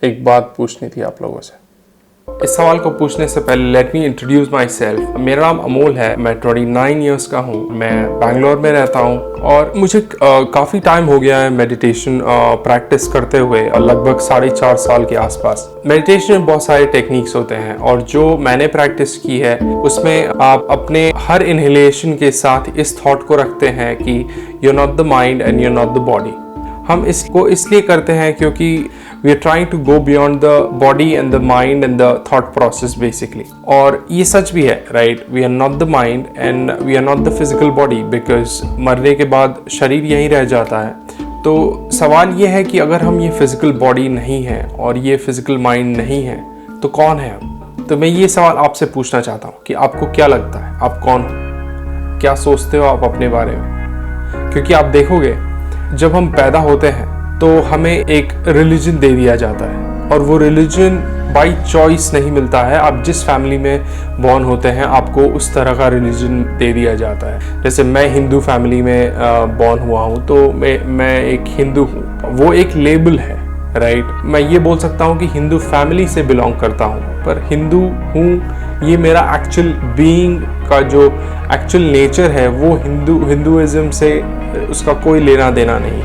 एक बात पूछनी थी आप लोगों से। इस सवाल को पूछने से पहले let me introduce my self. मेरा नाम अमोल है, मैं 29 ईयर्स का हूँ, मैं बैंगलोर में रहता हूँ और मुझे काफ़ी टाइम हो गया है मेडिटेशन प्रैक्टिस करते हुए, लगभग 4.5 साल के आसपास। मेडिटेशन में बहुत सारे टेक्निक्स होते हैं और जो मैंने प्रैक्टिस की है उसमें आप अपने हर इनहेलेशन के साथ इस थॉट को रखते हैं कि you are not the mind and you are not the body. हम इसको इसलिए करते हैं क्योंकि we are trying to go beyond the body and the mind and the thought process basically. और ये सच भी है, right? We are not the mind and we are not the physical body, because मरने के बाद शरीर यहीं रह जाता है। तो सवाल ये है कि अगर हम ये फिजिकल बॉडी नहीं है और ये फिजिकल माइंड नहीं है तो कौन है हम? तो मैं ये सवाल आपसे पूछना चाहता हूँ कि आपको क्या लगता है, आप कौन हो? क्या सोचते हो आप अपने बारे में? क्योंकि आप देखोगे जब हम पैदा होते हैं तो हमें एक रिलीजन दे दिया जाता है और वो रिलीजन बाय चॉइस नहीं मिलता है। आप जिस फैमिली में बॉर्न होते हैं आपको उस तरह का रिलीजन दे दिया जाता है। जैसे मैं हिंदू फैमिली में बॉर्न हुआ हूँ तो मैं एक हिंदू हूँ, वो एक लेबल है, राइट? मैं ये बोल सकता हूँ कि हिंदू फैमिली से बिलोंग करता हूँ, पर हिंदू हूँ ये मेरा एक्चुअल बीइंग का जो एक्चुअल नेचर है वो हिंदुइज्म से उसका कोई लेना देना नहीं।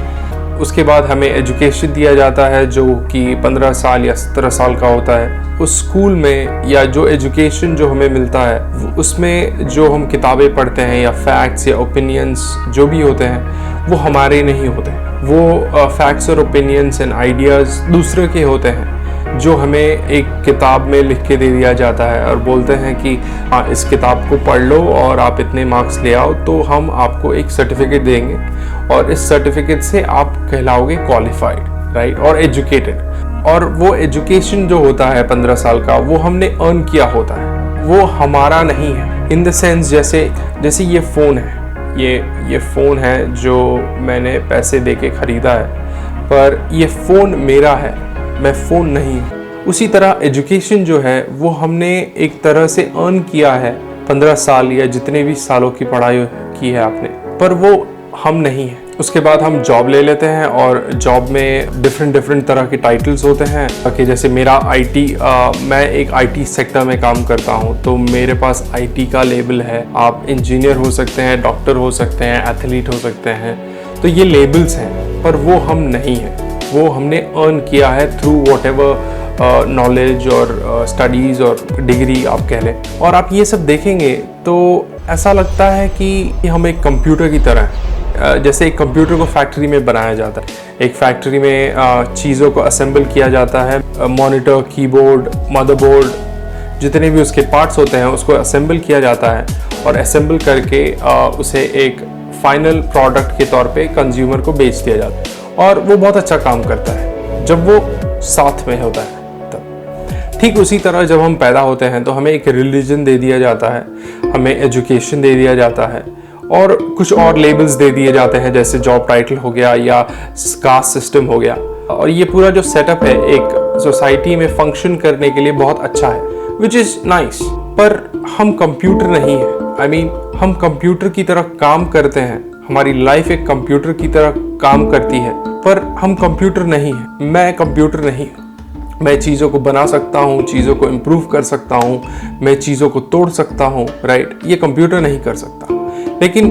उसके बाद हमें एजुकेशन दिया जाता है जो कि 15 साल या 17 साल का होता है। उस स्कूल में या जो एजुकेशन जो हमें मिलता है उसमें जो हम किताबें पढ़ते हैं या फैक्ट्स या ओपिनियंस जो भी होते हैं वो हमारे नहीं होते। वो फैक्ट्स और ओपिनियंस एंड आइडियाज़ दूसरे के होते हैं जो हमें एक किताब में लिख के दे दिया जाता है और बोलते हैं कि हाँ इस किताब को पढ़ लो और आप इतने मार्क्स ले आओ तो हम आपको एक सर्टिफिकेट देंगे और इस सर्टिफिकेट से आप कहलाओगे क्वालिफाइड, राइट, और एजुकेटेड। और वो एजुकेशन जो होता है 15 साल का वो हमने अर्न किया होता है, वो हमारा नहीं है। इन द सेंस जैसे ये फ़ोन है, ये फ़ोन है जो मैंने पैसे दे के ख़रीदा है, पर ये फ़ोन मेरा है, मैं फ़ोन नहीं हूँ। उसी तरह एजुकेशन जो है वो हमने एक तरह से अर्न किया है 15 साल या जितने भी सालों की पढ़ाई की है आपने, पर वो हम नहीं हैं। उसके बाद हम जॉब ले लेते हैं और जॉब में डिफरेंट तरह के टाइटल्स होते हैं कि जैसे मेरा मैं एक आईटी सेक्टर में काम करता हूं तो मेरे पास आईटी का लेबल है। आप इंजीनियर हो सकते हैं, डॉक्टर हो सकते हैं, एथलीट हो सकते हैं, तो ये लेबल्स हैं, पर वो हम नहीं हैं। वो हमने अर्न किया है थ्रू व्हाटएवर नॉलेज और स्टडीज़ और डिग्री आप कह लें। और आप ये सब देखेंगे तो ऐसा लगता है कि हम एक कंप्यूटर की तरह हैं। जैसे एक कंप्यूटर को फैक्ट्री में बनाया जाता है, एक फैक्ट्री में चीज़ों को असेंबल किया जाता है, मॉनिटर, कीबोर्ड, मदरबोर्ड, जितने भी उसके पार्ट्स होते हैं उसको असेंबल किया जाता है और असेंबल करके उसे एक फाइनल प्रोडक्ट के तौर पे कंज्यूमर को बेच दिया जाता है और वो बहुत अच्छा काम करता है जब वो साथ में होता है। तब ठीक उसी तरह जब हम पैदा होते हैं तो हमें एक रिलीजन दे दिया जाता है, हमें एजुकेशन दे दिया जाता है और कुछ और लेबल्स दे दिए जाते हैं जैसे जॉब टाइटल हो गया या कास्ट सिस्टम हो गया। और ये पूरा जो सेटअप है एक सोसाइटी में फंक्शन करने के लिए बहुत अच्छा है, विच इज़ नाइस। पर हम कंप्यूटर नहीं है। हम कंप्यूटर की तरह काम करते हैं, हमारी लाइफ एक कंप्यूटर की तरह काम करती है, पर हम कंप्यूटर नहीं है। मैं कंप्यूटर नहीं हूँ। मैं चीज़ों को बना सकता हूँ, चीज़ों को इम्प्रूव कर सकता हूँ, मैं चीज़ों को तोड़ सकता हूँ, राइट? ये कंप्यूटर नहीं कर सकता। लेकिन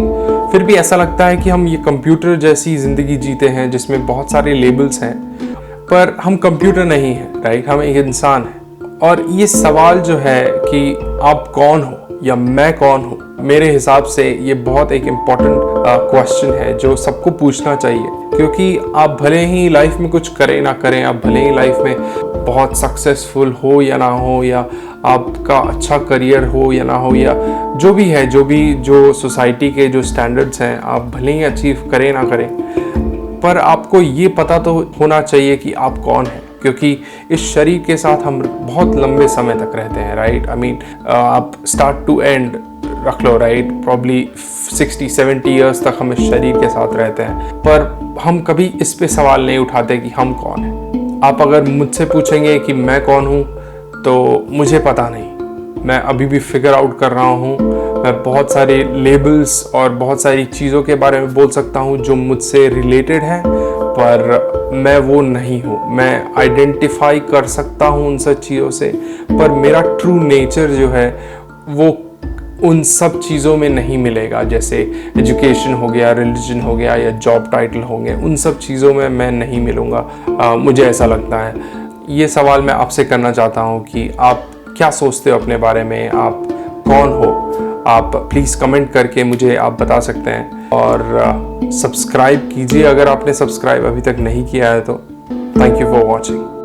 फिर भी ऐसा लगता है कि हम ये कंप्यूटर जैसी ज़िंदगी जीते हैं जिसमें बहुत सारे लेबल्स हैं, पर हम कंप्यूटर नहीं हैं, राइट? हम एक इंसान हैं। और ये सवाल जो है कि आप कौन हो या मैं कौन हूँ, मेरे हिसाब से ये बहुत एक इम्पॉर्टेंट क्वेश्चन है जो सबको पूछना चाहिए। क्योंकि आप भले ही लाइफ में कुछ करें ना करें, आप भले ही लाइफ में बहुत सक्सेसफुल हो या ना हो, या आपका अच्छा करियर हो या ना हो, या जो भी है, जो सोसाइटी के जो स्टैंडर्ड्स हैं आप भले ही अचीव करें ना करें, पर आपको ये पता तो होना चाहिए कि आप कौन हैं। क्योंकि इस शरीर के साथ हम बहुत लंबे समय तक रहते हैं, राइट? आप स्टार्ट टू एंड रख लो, राइट? प्रॉब्ली 60-70 ईयर्स तक हम इस शरीर के साथ रहते हैं, पर हम कभी इस पे सवाल नहीं उठाते कि हम कौन हैं। आप अगर मुझसे पूछेंगे कि मैं कौन हूँ तो मुझे पता नहीं, मैं अभी भी फिगर आउट कर रहा हूँ। मैं बहुत सारे लेबल्स और बहुत सारी चीज़ों के बारे में बोल सकता हूँ जो मुझसे रिलेटेड है, पर मैं वो नहीं हूँ। मैं आइडेंटिफाई कर सकता हूँ उन सब चीज़ों से, पर मेरा ट्रू नेचर जो है वो उन सब चीज़ों में नहीं मिलेगा। जैसे एजुकेशन हो गया, रिलीजन हो गया या जॉब टाइटल होंगे, उन सब चीज़ों में मैं नहीं मिलूँगा। मुझे ऐसा लगता है। ये सवाल मैं आपसे करना चाहता हूँ कि आप क्या सोचते हो अपने बारे में, आप कौन हो? आप प्लीज़ कमेंट करके मुझे आप बता सकते हैं, और सब्सक्राइब कीजिए अगर आपने सब्सक्राइब अभी तक नहीं किया है तो। Thank you for watching.